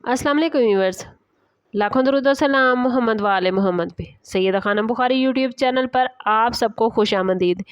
अस्सलाम वालेकुम व्यूअर्स। लाखों दरूद और सलाम मोहम्मद वाले मोहम्मद पे। सैयदा खानम बुखारी यूट्यूब चैनल पर आप सबको खुशामदीद।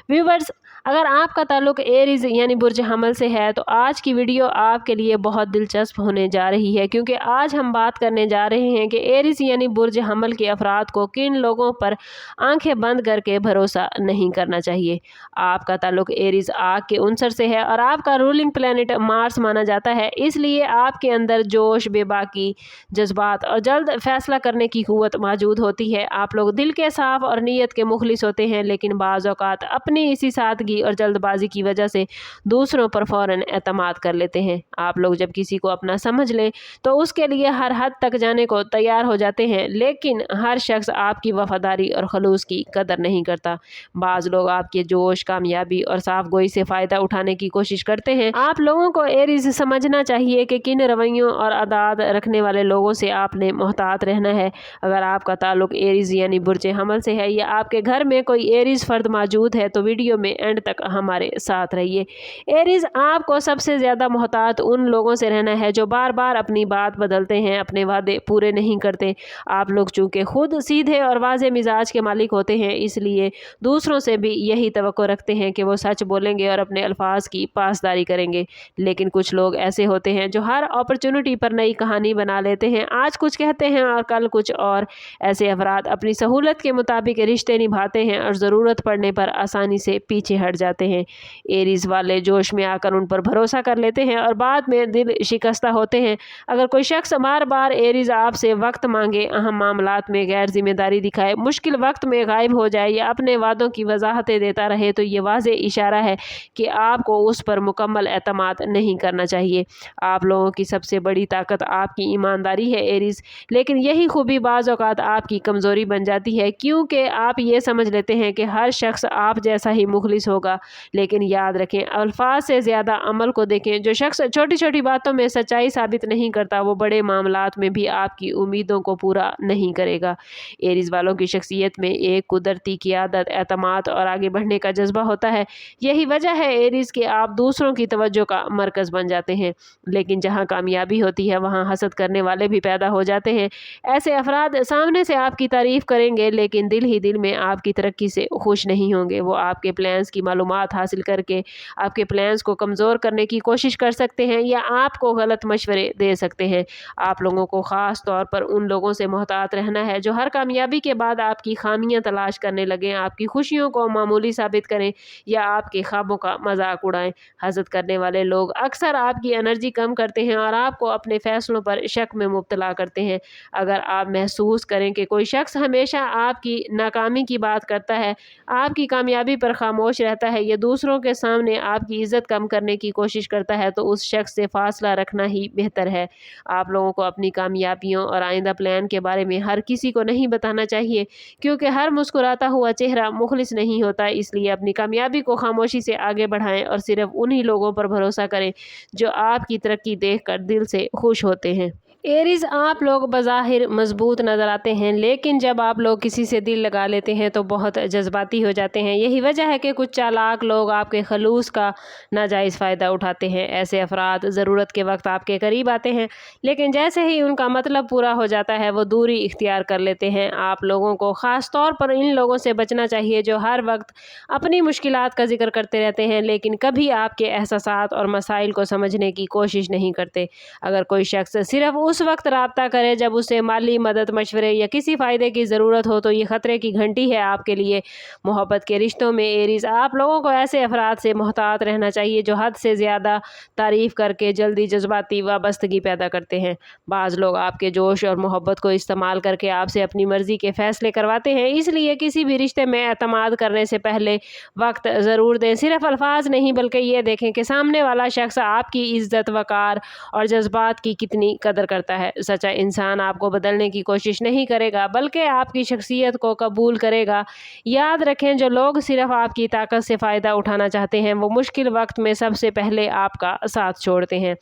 व्यूअर्स, अगर आपका ताल्लुक़ एरीज़ यानी बुर्ज हमल से है तो आज की वीडियो आपके लिए बहुत दिलचस्प होने जा रही है, क्योंकि आज हम बात करने जा रहे हैं कि एरीज़ यानी बुर्ज हमल के अफराद को किन लोगों पर आंखें बंद करके भरोसा नहीं करना चाहिए। आपका ताल्लुक़ एरीज़ आग के उनसर से है और आपका रूलिंग प्लैनेट मार्स माना जाता है, इसलिए आपके अंदर जोश, बेबाकी, जज्बात और जल्द फैसला करने की क़ुव्वत मौजूद होती है। आप लोग दिल के साफ और नीयत के मुखलिस होते हैं, लेकिन बाज़ औक़ात अपनी इसी सादगी और जल्दबाजी की वजह से दूसरों पर फ़ौरन एतमाद कर लेते हैं। आप लोग जब किसी को अपना समझ लें तो उसके लिए हर हद तक जाने को तैयार हो जाते हैं, लेकिन हर शख्स आपकी वफादारी और खलूस की कदर नहीं करता। बाज़ लोग आपके जोश, कामयाबी और साफ गोई से फ़ायदा उठाने की कोशिश करते हैं। आप लोगों को एरीज़ समझना चाहिए कि किन रवैयों और आदत रखने वाले लोगों से आपने मोहतात रहना है। अगर आपका ताल्लुक़ एरीज़ यानी बुर्ज हमल से है या आपके घर में कोई एरीज़ फ़र्द मौजूद है तो वीडियो में एंड तक हमारे साथ रहिए। एरीज़ आपको सबसे ज़्यादा मोहतात उन लोगों से रहना है जो बार बार अपनी बात बदलते हैं, अपने वादे पूरे नहीं करते। आप लोग चूँकि खुद सीधे और वाज़े मिजाज के मालिक होते हैं, इसलिए दूसरों से भी यही तवक्को रखते हैं कि वो सच बोलेंगे और अपने अल्फाज की पासदारी करेंगे। लेकिन कुछ लोग ऐसे होते हैं जो हर अपॉर्चुनिटी पर नई कहानी बना लेते हैं, आज कुछ कहते हैं और कल कुछ और। ऐसे अफराद अपनी सहूलत के मुताबिक रिश्ते निभाते हैं और ज़रूरत पड़ने पर आसानी से पीछे हट जाते हैं। एरीज़ वाले जोश में आकर उन पर भरोसा कर लेते हैं और बाद में दिल शिकस्ता होते हैं। अगर कोई शख्स बार बार एरीज़ आपसे वक्त मांगे, अहम मामलात में गैर जिम्मेदारी दिखाए, मुश्किल वक्त में गायब हो जाए या अपने वादों की वजाहतें देता रहे तो ये वाज़े इशारा है कि आपको उस पर मुकम्मल एतमाद नहीं करना चाहिए। आप लोगों की सबसे बड़ी ताकत आपकी ईमानदारी है एरीज़, लेकिन यही खूबी बाज़ औक़ात आपकी कमज़ोरी बन जाती है, क्योंकि आप ये समझ लेते हैं कि हर शख्स आप जैसा ही मुखलिस होगा। लेकिन याद रखें, अल्फाज से ज़्यादा अमल को देखें। जो शख्स छोटी छोटी बातों में सच्चाई साबित नहीं करता, वो बड़े मामलात में भी आपकी उम्मीदों को पूरा नहीं करेगा। एरीज़ वालों की शख्सियत में एक कुदरती क़ियादत, एतमाद और आगे बढ़ने का जज्बा होता है। यही वजह है एरीज़ कि आप दूसरों की तवज्जो का मरकज़ बन जाते हैं, लेकिन जहाँ कामयाबी होती है वहाँ हसद करने वाले भी पैदा हो जाते हैं। ऐसे अफराद सामने से आपकी तारीफ़ करेंगे, लेकिन दिल ही दिल में आपकी तरक्की से खुश नहीं होंगे। वो आपके प्लान्स की मालूमात हासिल करके आपके प्लान्स को कमज़ोर करने की कोशिश कर सकते हैं या आपको गलत मशवरे दे सकते हैं। आप लोगों को ख़ास तौर पर उन लोगों से मोहतात रहना है जो हर कामयाबी के बाद आपकी खामियां तलाश करने लगें, आपकी खुशियों को मामूली साबित करें या आपके ख्वाबों का मजाक उड़ाएं। हसद करने वाले लोग अक्सर आपकी एनर्जी कम करते हैं और आपको अपने फ़ैसलों पर शक में मुब्तला करते हैं। अगर आप महसूस करें कि कोई शख्स हमेशा आपकी नाकामी की बात करता है, आपकी कामयाबी पर खामोश रहता है या दूसरों के सामने आपकी इज़्ज़त कम करने की कोशिश करता है, तो उस शख्स से फासला रखना ही बेहतर है। आप लोगों को अपनी कामयाबियों और आइंदा प्लान के बारे में हर किसी को नहीं बताना चाहिए, क्योंकि हर मुस्कुराता हुआ चेहरा मुखलिस नहीं होता। इसलिए अपनी कामयाबी को खामोशी से आगे बढ़ाएं और सिर्फ उन्हीं लोगों पर भरोसा करें जो आपकी तरक्की देखकर दिल से खुश होते हैं। एरीज़ आप लोग बज़ाहिर मजबूत नज़र आते हैं, लेकिन जब आप लोग किसी से दिल लगा लेते हैं तो बहुत जज्बाती हो जाते हैं। यही वजह है कि कुछ चालाक लोग आपके खलूस का नाजायज़ फ़ायदा उठाते हैं। ऐसे अफराद ज़रूरत के वक्त आपके करीब आते हैं, लेकिन जैसे ही उनका मतलब पूरा हो जाता है वो दूरी इख्तियार कर लेते हैं। आप लोगों को ख़ास तौर पर इन लोगों से बचना चाहिए जो हर वक्त अपनी मुश्किलात का जिक्र करते रहते हैं, लेकिन कभी आपके एहसासात और मसाइल को समझने की कोशिश नहीं करते। अगर कोई शख्स सिर्फ उस वक्त राब्ता करे जब उसे माली मदद, मशवरे या किसी फ़ायदे की ज़रूरत हो, तो ये ख़तरे की घंटी है आपके लिए। मोहब्बत के रिश्तों में एरीज़ आप लोगों को ऐसे अफराद से मोहतात रहना चाहिए जो हद से ज़्यादा तारीफ़ करके जल्दी जज्बाती वाबस्तगी पैदा करते हैं। बाज़ लोग आपके जोश और मोहब्बत को इस्तेमाल करके आपसे अपनी मर्ज़ी के फ़ैसले करवाते हैं, इसलिए किसी भी रिश्ते में एतमाद करने से पहले वक्त ज़रूर दें। सिर्फ अल्फाज नहीं बल्कि ये देखें कि सामने वाला शख्स आपकी इज़्ज़त, वक़ार और जज्बात की कितनी कदर करता है। सच्चा इंसान आपको बदलने की कोशिश नहीं करेगा, बल्कि आपकी शख्सियत को कबूल करेगा। याद रखें, जो लोग सिर्फ आपकी ताकत से फ़ायदा उठाना चाहते हैं वो मुश्किल वक्त में सबसे पहले आपका साथ छोड़ते हैं।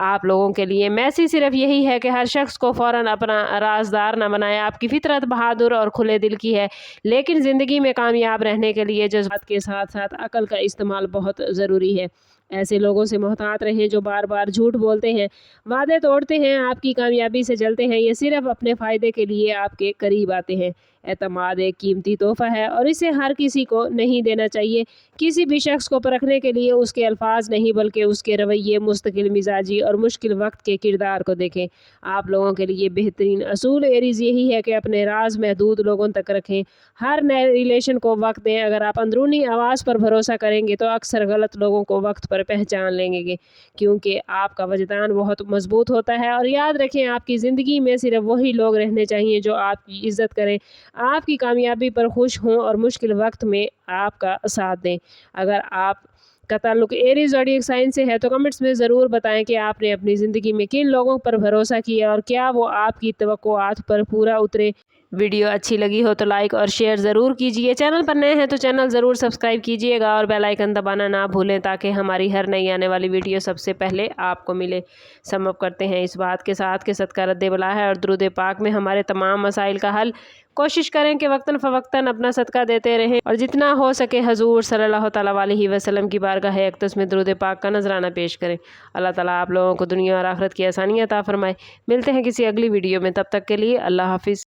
आप लोगों के लिए मैसेज सिर्फ यही है कि हर शख्स को फ़ौरन अपना राज़दार न बनाएं। आपकी फितरत बहादुर और खुले दिल की है, लेकिन ज़िंदगी में कामयाब रहने के लिए जज्बात के साथ साथ अकल का इस्तेमाल बहुत ज़रूरी है। ऐसे लोगों से मोहतात रहें जो बार बार झूठ बोलते हैं, वादे तोड़ते हैं, आपकी कामयाबी से जलते हैं, ये सिर्फ अपने फ़ायदे के लिए आपके करीब आते हैं। एतमाद एक कीमती तोहफ़ा है और इसे हर किसी को नहीं देना चाहिए। किसी भी शख्स को परखने के लिए उसके अल्फाज नहीं बल्कि उसके रवैये, मुस्तकिल मिजाजी और मुश्किल वक्त के किरदार को देखें। आप लोगों के लिए बेहतरीन असूल एरीज़ यही है कि अपने राज महदूद लोगों तक रखें। हर नए रिलेशन को वक्त दें। अगर आप अंदरूनी आवाज़ पर भरोसा करेंगे तो अक्सर गलत लोगों को वक्त पर पहचान लेंगे, क्योंकि आपका वजदान बहुत मजबूत होता है। और याद रखें, आपकी ज़िंदगी में सिर्फ वही लोग रहने चाहिए जो आपकी इज़्ज़त करें, आपकी कामयाबी पर खुश हों और मुश्किल वक्त में आपका साथ दें। अगर आप का ताल्लुक एरीज़ ज़ोडिएक साइन से है तो कमेंट्स में ज़रूर बताएं कि आपने अपनी ज़िंदगी में किन लोगों पर भरोसा किया और क्या वो आपकी तवक्कुआत पर पूरा उतरे। वीडियो अच्छी लगी हो तो लाइक और शेयर ज़रूर कीजिए। चैनल पर नए हैं तो चैनल ज़रूर सब्सक्राइब कीजिएगा और बेल आइकन दबाना ना भूलें ताकि हमारी हर नई आने वाली वीडियो सबसे पहले आपको मिले। समअप करते हैं इस बात के साथ कि सदका रद्द बला है और दुरूद पाक में हमारे तमाम मसाइल का हल। कोशिश करें कि वक्तन फ़वक्तन अपना सदका देते रहें और जितना हो सके हजूर सल्लल्लाहु तआला अलैहि वसल्लम की बारगाह अक़दस में दुरूद पाक का नजराना पेश करें। अल्लाह ताला आप लोगों को दुनिया और आखिरत की आसानियाँ अता फरमाए। मिलते हैं किसी अगली वीडियो में, तब तक के लिए अल्लाह हाफिज़।